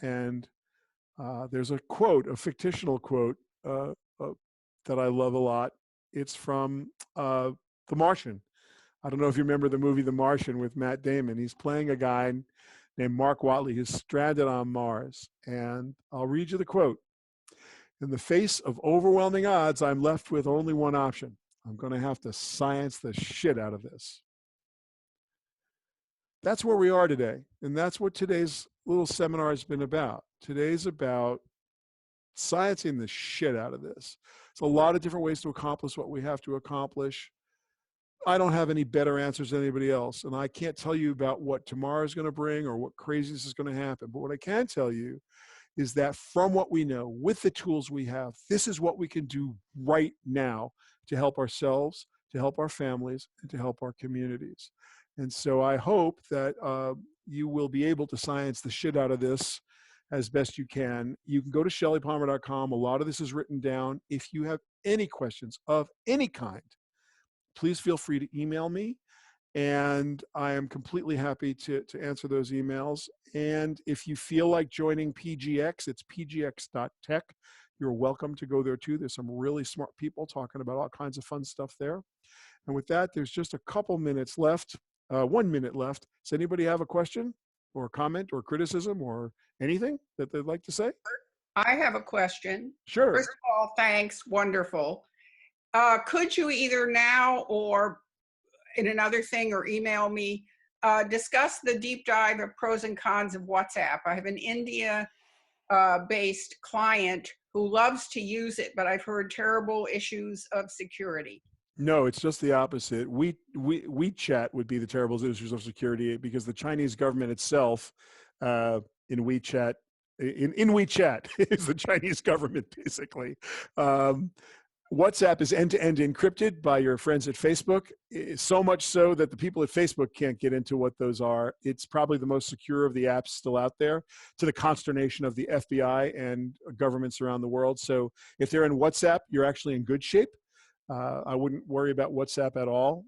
And there's a quote, a fictional quote that I love a lot. It's from The Martian. I don't know if you remember the movie The Martian with Matt Damon. He's playing a guy named Mark Watley who's stranded on Mars. And I'll read you the quote. In the face of overwhelming odds, I'm left with only one option. I'm going to have to science the shit out of this. That's where we are today. And that's what today's little seminar has been about. Today's about sciencing the shit out of this. There's a lot of different ways to accomplish what we have to accomplish. I don't have any better answers than anybody else. And I can't tell you about what tomorrow is going to bring or what craziness is going to happen. But what I can tell you is that from what we know, with the tools we have, this is what we can do right now to help ourselves, to help our families, and to help our communities. And so I hope that you will be able to science the shit out of this as best you can. You can go to shellypalmer.com. A lot of this is written down. If you have any questions of any kind, please feel free to email me. And I am completely happy to answer those emails. And if you feel like joining PGX, it's pgx.tech. You're welcome to go there too. There's some really smart people talking about all kinds of fun stuff there. And with that, there's just a couple minutes left, 1 minute left. Does anybody have a question or a comment or criticism or anything that they'd like to say? I have a question. Sure. First of all, thanks. Wonderful. Could you either now or in another thing or email me, discuss the deep dive of pros and cons of WhatsApp? I have an India-based client who loves to use it, but I've heard terrible issues of security. No, it's just the opposite. WeChat would be the terrible issues of security because the Chinese government itself in WeChat is the Chinese government basically. WhatsApp is end-to-end encrypted by your friends at Facebook, so much so that the people at Facebook can't get into what those are. It's probably the most secure of the apps still out there, to the consternation of the FBI and governments around the world. So if they're in WhatsApp, you're actually in good shape. I wouldn't worry about WhatsApp at all.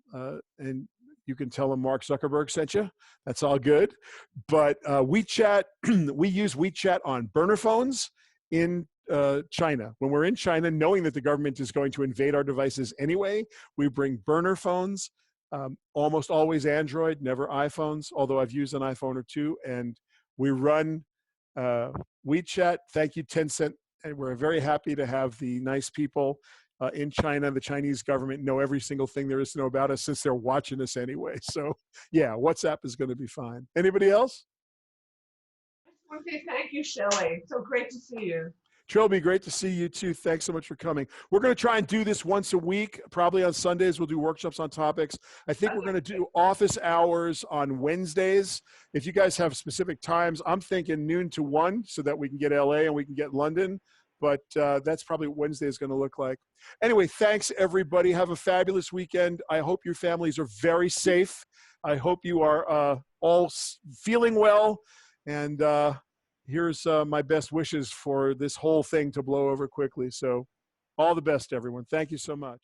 And you can tell them Mark Zuckerberg sent you. That's all good. But WeChat, we use WeChat on burner phones in China. When we're in China, knowing that the government is going to invade our devices anyway, we bring burner phones, almost always Android, never iPhones, although I've used an iPhone or two, and we run WeChat. Thank you, Tencent. And we're very happy to have the nice people in China. The Chinese government know every single thing there is to know about us since they're watching us anyway. So yeah, WhatsApp is going to be fine. Anybody else? I just want to say thank you, Shelly. So great to see you. Trilby, great to see you too. Thanks so much for coming. We're going to try and do this once a week. Probably on Sundays, we'll do workshops on topics. I think we're going to do office hours on Wednesdays. If you guys have specific times, I'm thinking noon to 1 so that we can get LA and we can get London. But that's probably what Wednesday is going to look like. Anyway, thanks, everybody. Have a fabulous weekend. I hope your families are very safe. I hope you are all feeling well. And here's my best wishes for this whole thing to blow over quickly. So all the best, everyone. Thank you so much.